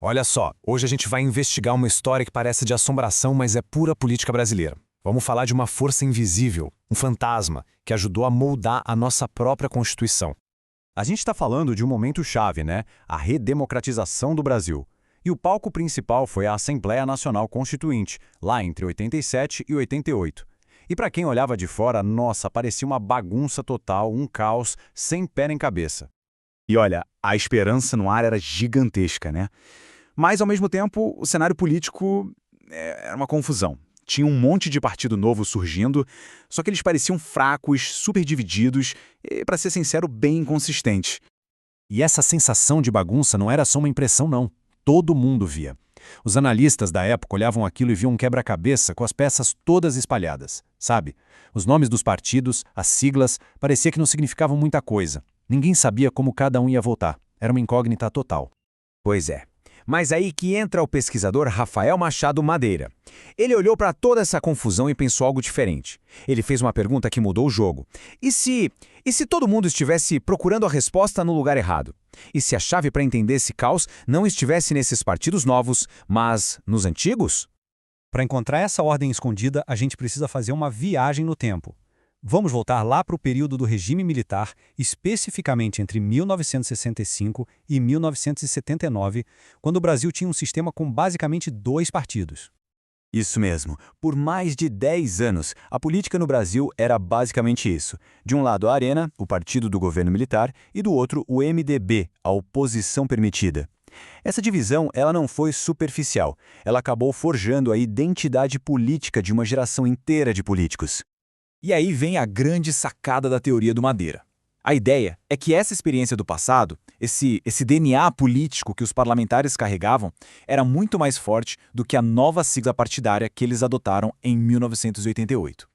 Olha só, hoje a gente vai investigar uma história que parece de assombração, mas é pura política brasileira. Vamos falar de uma força invisível, um fantasma, que ajudou a moldar a nossa própria Constituição. A gente está falando de um momento chave, né? A redemocratização do Brasil. E o palco principal foi a Assembleia Nacional Constituinte, lá entre 87 e 88. E para quem olhava de fora, nossa, parecia uma bagunça total, um caos, sem pé nem cabeça. E olha, a esperança no ar era gigantesca, né? Mas, ao mesmo tempo, o cenário político era uma confusão. Tinha um monte de partido novo surgindo, só que eles pareciam fracos, super divididos e, para ser sincero, bem inconsistentes. E essa sensação de bagunça não era só uma impressão, não. Todo mundo via. Os analistas da época olhavam aquilo e viam um quebra-cabeça com as peças todas espalhadas, sabe? Os nomes dos partidos, as siglas, parecia que não significavam muita coisa. Ninguém sabia como cada um ia votar. Era uma incógnita total. Pois é. Mas aí que entra o pesquisador Rafael Machado Madeira. Ele olhou para toda essa confusão e pensou algo diferente. Ele fez uma pergunta que mudou o jogo. E se todo mundo estivesse procurando a resposta no lugar errado? E se a chave para entender esse caos não estivesse nesses partidos novos, mas nos antigos? Para encontrar essa ordem escondida, a gente precisa fazer uma viagem no tempo. Vamos voltar lá para o período do regime militar, especificamente entre 1965 e 1979, quando o Brasil tinha um sistema com basicamente dois partidos. Isso mesmo. Por mais de 10 anos, a política no Brasil era basicamente isso. De um lado a Arena, o partido do governo militar, e do outro o MDB, a oposição permitida. Essa divisão ela não foi superficial. Ela acabou forjando a identidade política de uma geração inteira de políticos. E aí vem a grande sacada da teoria do Madeira. A ideia é que essa experiência do passado, esse DNA político que os parlamentares carregavam, era muito mais forte do que a nova sigla partidária que eles adotaram em 1988.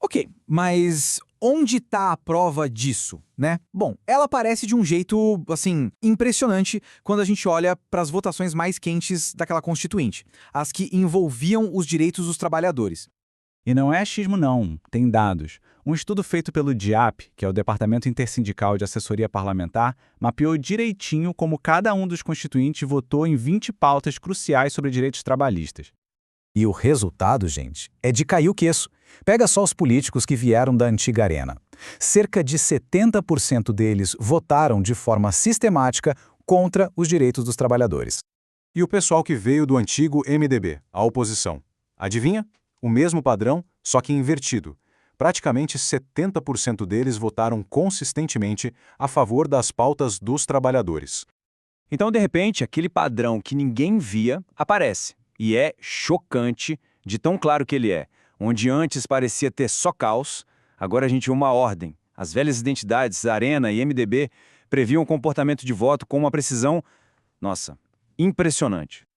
Ok, mas onde está a prova disso, né? Bom, ela aparece de um jeito, assim, impressionante quando a gente olha para as votações mais quentes daquela Constituinte, as que envolviam os direitos dos trabalhadores. E não é achismo não, tem dados. Um estudo feito pelo DIAP, que é o Departamento Intersindical de Assessoria Parlamentar, mapeou direitinho como cada um dos constituintes votou em 20 pautas cruciais sobre direitos trabalhistas. E o resultado, gente, é de cair o queixo. Pega só os políticos que vieram da antiga Arena. Cerca de 70% deles votaram de forma sistemática contra os direitos dos trabalhadores. E o pessoal que veio do antigo MDB, a oposição. Adivinha? O mesmo padrão, só que invertido. Praticamente 70% deles votaram consistentemente a favor das pautas dos trabalhadores. Então, de repente, aquele padrão que ninguém via aparece. E é chocante de tão claro que ele é. Onde antes parecia ter só caos, agora a gente vê uma ordem. As velhas identidades, Arena e MDB, previam o comportamento de voto com uma precisão, nossa, impressionante.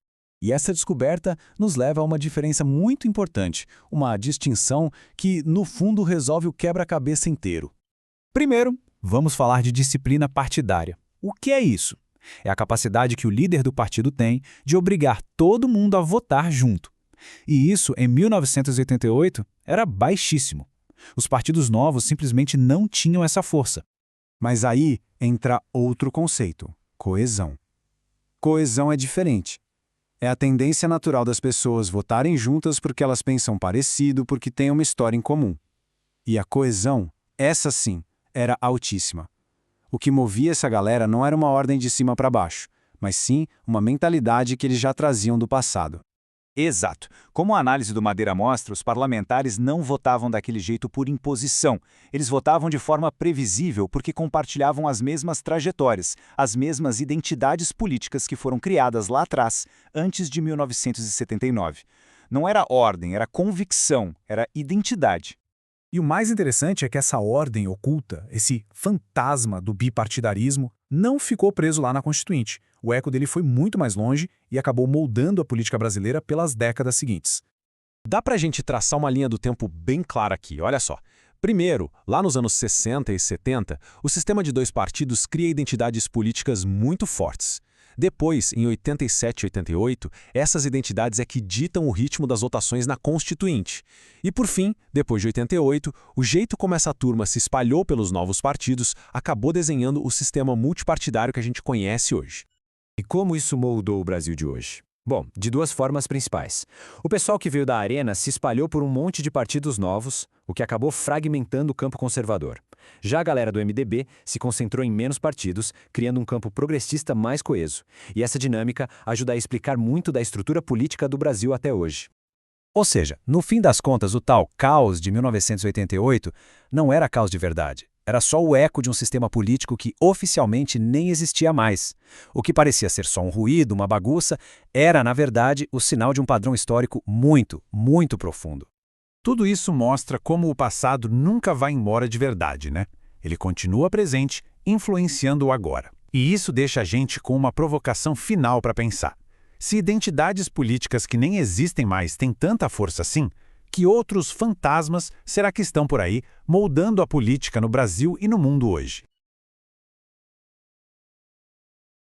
E essa descoberta nos leva a uma diferença muito importante, uma distinção que, no fundo, resolve o quebra-cabeça inteiro. Primeiro, vamos falar de disciplina partidária. O que é isso? É a capacidade que o líder do partido tem de obrigar todo mundo a votar junto. E isso, em 1988, era baixíssimo. Os partidos novos simplesmente não tinham essa força. Mas aí entra outro conceito: coesão. Coesão é diferente. É a tendência natural das pessoas votarem juntas porque elas pensam parecido, porque têm uma história em comum. E a coesão, essa sim, era altíssima. O que movia essa galera não era uma ordem de cima para baixo, mas sim uma mentalidade que eles já traziam do passado. Exato. Como a análise do Madeira mostra, os parlamentares não votavam daquele jeito por imposição. Eles votavam de forma previsível porque compartilhavam as mesmas trajetórias, as mesmas identidades políticas que foram criadas lá atrás, antes de 1979. Não era ordem, era convicção, era identidade. E o mais interessante é que essa ordem oculta, esse fantasma do bipartidarismo, não ficou preso lá na Constituinte. O eco dele foi muito mais longe e acabou moldando a política brasileira pelas décadas seguintes. Dá pra gente traçar uma linha do tempo bem clara aqui, olha só. Primeiro, lá nos anos 60 e 70, o sistema de dois partidos cria identidades políticas muito fortes. Depois, em 87 e 88, essas identidades é que ditam o ritmo das votações na Constituinte. E por fim, depois de 88, o jeito como essa turma se espalhou pelos novos partidos acabou desenhando o sistema multipartidário que a gente conhece hoje. E como isso moldou o Brasil de hoje? Bom, de duas formas principais. O pessoal que veio da Arena se espalhou por um monte de partidos novos, o que acabou fragmentando o campo conservador. Já a galera do MDB se concentrou em menos partidos, criando um campo progressista mais coeso. E essa dinâmica ajuda a explicar muito da estrutura política do Brasil até hoje. Ou seja, no fim das contas, o tal caos de 1988 não era caos de verdade. Era só o eco de um sistema político que oficialmente nem existia mais. O que parecia ser só um ruído, uma bagunça, era, na verdade, o sinal de um padrão histórico muito, muito profundo. Tudo isso mostra como o passado nunca vai embora de verdade, né? Ele continua presente, influenciando o agora. E isso deixa a gente com uma provocação final para pensar. Se identidades políticas que nem existem mais têm tanta força assim, que outros fantasmas será que estão por aí moldando a política no Brasil e no mundo hoje?